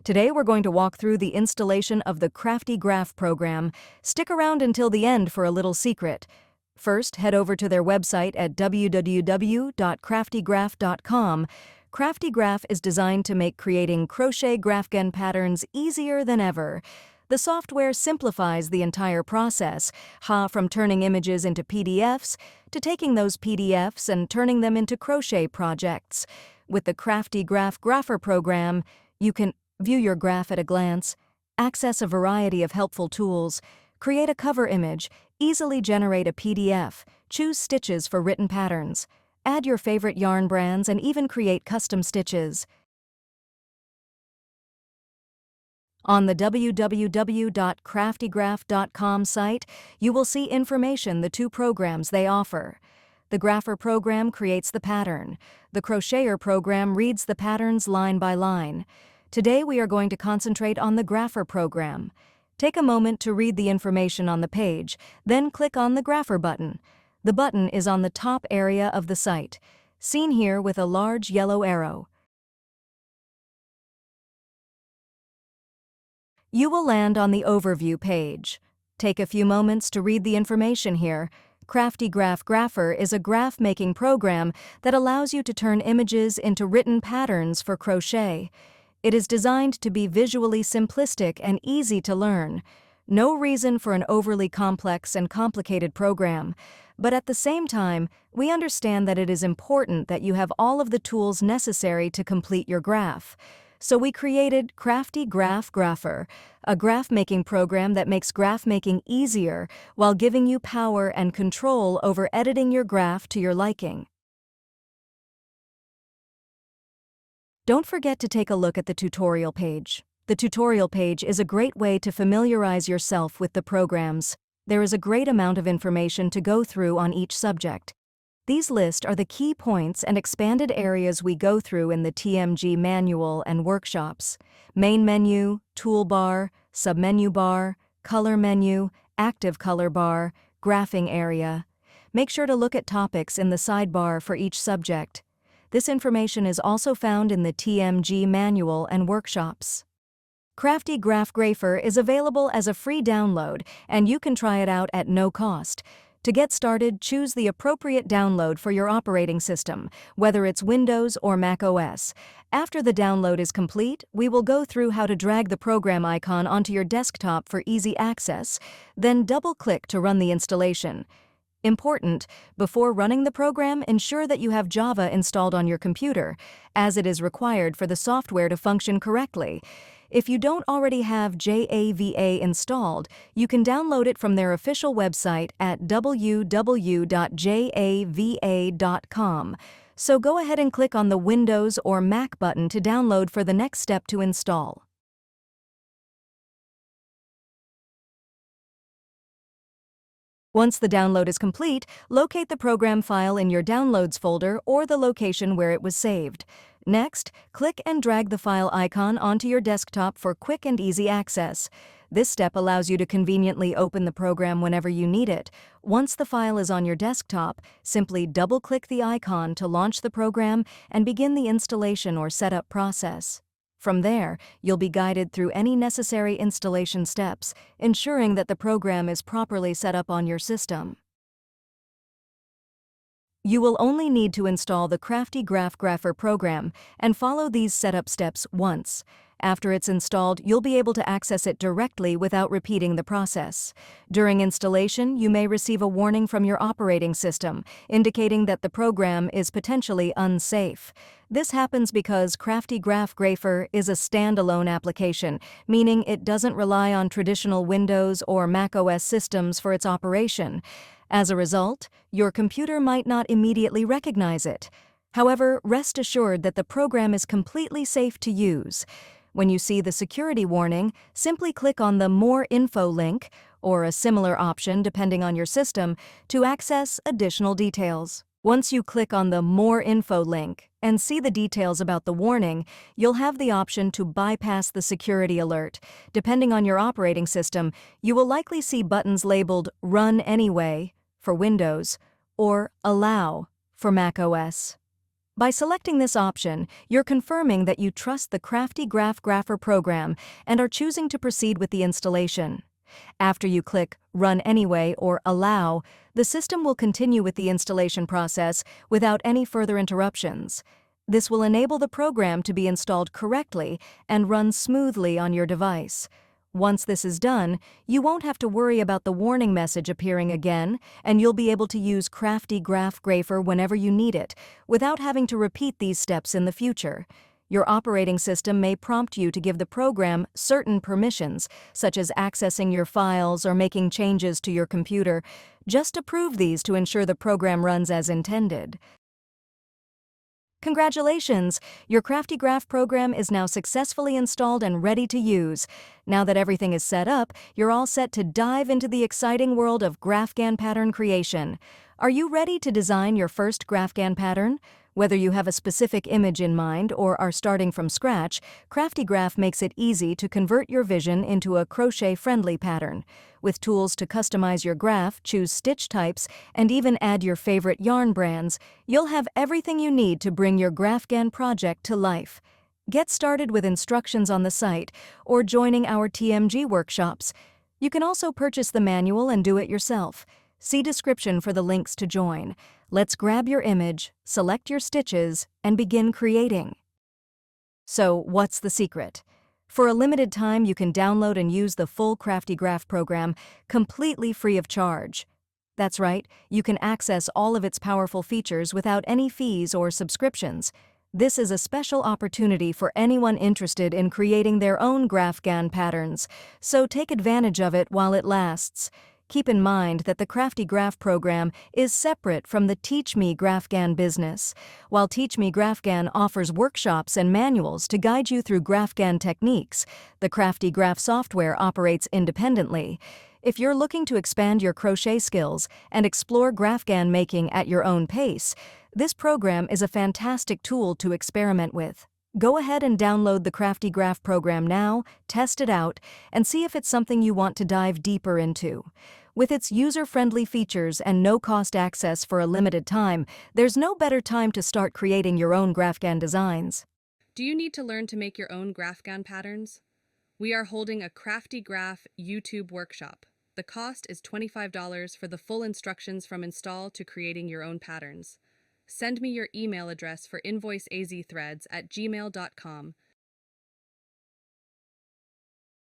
Today we're going to walk through the installation of the Crafty Graph program. Stick around until the end for a little secret. First, head over to their website at www.craftygraph.com. Crafty Graph is designed to make creating crochet Graphghan patterns easier than ever. The software simplifies the entire process, from turning images into PDFs to taking those PDFs and turning them into crochet projects. With the Crafty Graph Grapher program, you can view your graph at a glance, access a variety of helpful tools, create a cover image, easily generate a PDF, choose stitches for written patterns, add your favorite yarn brands, and even create custom stitches. On the www.craftygraph.com site, you will see information the two programs they offer. The Grapher program creates the pattern. The Crocheter program reads the patterns line by line. Today we are going to concentrate on the Grapher program. Take a moment to read the information on the page, then click on the Grapher button. The button is on the top area of the site, seen here with a large yellow arrow. You will land on the overview page. Take a few moments to read the information here. Crafty Graph Grapher is a graph-making program that allows you to turn images into written patterns for crochet. It is designed to be visually simplistic and easy to learn. No reason for an overly complex and complicated program, but at the same time, we understand that it is important that you have all of the tools necessary to complete your graph. So we created Crafty Graph Grapher, a graph-making program that makes graph-making easier while giving you power and control over editing your graph to your liking. Don't forget to take a look at the tutorial page. The tutorial page is a great way to familiarize yourself with the programs. There is a great amount of information to go through on each subject. These lists are the key points and expanded areas we go through in the TMG manual and workshops. Main menu, toolbar, submenu bar, color menu, active color bar, graphing area. Make sure to look at topics in the sidebar for each subject. This information is also found in the TMG manual and workshops. Crafty Graph Grapher is available as a free download, and you can try it out at no cost. To get started, choose the appropriate download for your operating system, whether it's Windows or Mac OS. After the download is complete, we will go through how to drag the program icon onto your desktop for easy access, then double-click to run the installation. Important, before running the program, ensure that you have Java installed on your computer, as it is required for the software to function correctly. If you don't already have Java installed, you can download it from their official website at www.java.com. So go ahead and click on the Windows or Mac button to download for the next step to install. Once the download is complete, locate the program file in your Downloads folder or the location where it was saved. Next, click and drag the file icon onto your desktop for quick and easy access. This step allows you to conveniently open the program whenever you need it. Once the file is on your desktop, simply double-click the icon to launch the program and begin the installation or setup process. From there, you'll be guided through any necessary installation steps, ensuring that the program is properly set up on your system. You will only need to install the Crafty Graph Grapher program and follow these setup steps once. After it's installed, you'll be able to access it directly without repeating the process. During installation, you may receive a warning from your operating system, indicating that the program is potentially unsafe. This happens because Crafty Graph Grapher is a standalone application, meaning it doesn't rely on traditional Windows or Mac OS systems for its operation. As a result, your computer might not immediately recognize it. However, rest assured that the program is completely safe to use. When you see the security warning, simply click on the More Info link, or a similar option depending on your system, to access additional details. Once you click on the More Info link and see the details about the warning, you'll have the option to bypass the security alert. Depending on your operating system, you will likely see buttons labeled Run Anyway for Windows or Allow for Mac OS. By selecting this option, you're confirming that you trust the Crafty Graph Grapher program and are choosing to proceed with the installation. After you click Run Anyway or Allow, the system will continue with the installation process without any further interruptions. This will enable the program to be installed correctly and run smoothly on your device. Once this is done, you won't have to worry about the warning message appearing again, and you'll be able to use Crafty Graph Grapher whenever you need it, without having to repeat these steps in the future. Your operating system may prompt you to give the program certain permissions, such as accessing your files or making changes to your computer. Just approve these to ensure the program runs as intended. Congratulations! Your Crafty Graph program is now successfully installed and ready to use. Now that everything is set up, you're all set to dive into the exciting world of Graphghan pattern creation. Are you ready to design your first Graphghan pattern? Whether you have a specific image in mind or are starting from scratch, Crafty Graph makes it easy to convert your vision into a crochet-friendly pattern. With tools to customize your graph, choose stitch types, and even add your favorite yarn brands, you'll have everything you need to bring your Graphghan project to life. Get started with instructions on the site or joining our TMG workshops. You can also purchase the manual and do it yourself. See description for the links to join. Let's grab your image, select your stitches, and begin creating. So, what's the secret? For a limited time, you can download and use the full Crafty Graph program completely free of charge. That's right, you can access all of its powerful features without any fees or subscriptions. This is a special opportunity for anyone interested in creating their own Graphghan patterns, so take advantage of it while it lasts. Keep in mind that the Crafty Graph program is separate from the Teach Me Graphghan business. While Teach Me Graphghan offers workshops and manuals to guide you through Graphghan techniques, the Crafty Graph software operates independently. If you're looking to expand your crochet skills and explore Graphghan making at your own pace, this program is a fantastic tool to experiment with. Go ahead and download the Crafty Graph program now, test it out, and see if it's something you want to dive deeper into. With its user-friendly features and no-cost access for a limited time, there's no better time to start creating your own Graphghan designs. Do you need to learn to make your own Graphghan patterns? We are holding a Crafty Graph YouTube workshop. The cost is $25 for the full instructions from install to creating your own patterns. Send me your email address for invoiceazthreads@gmail.com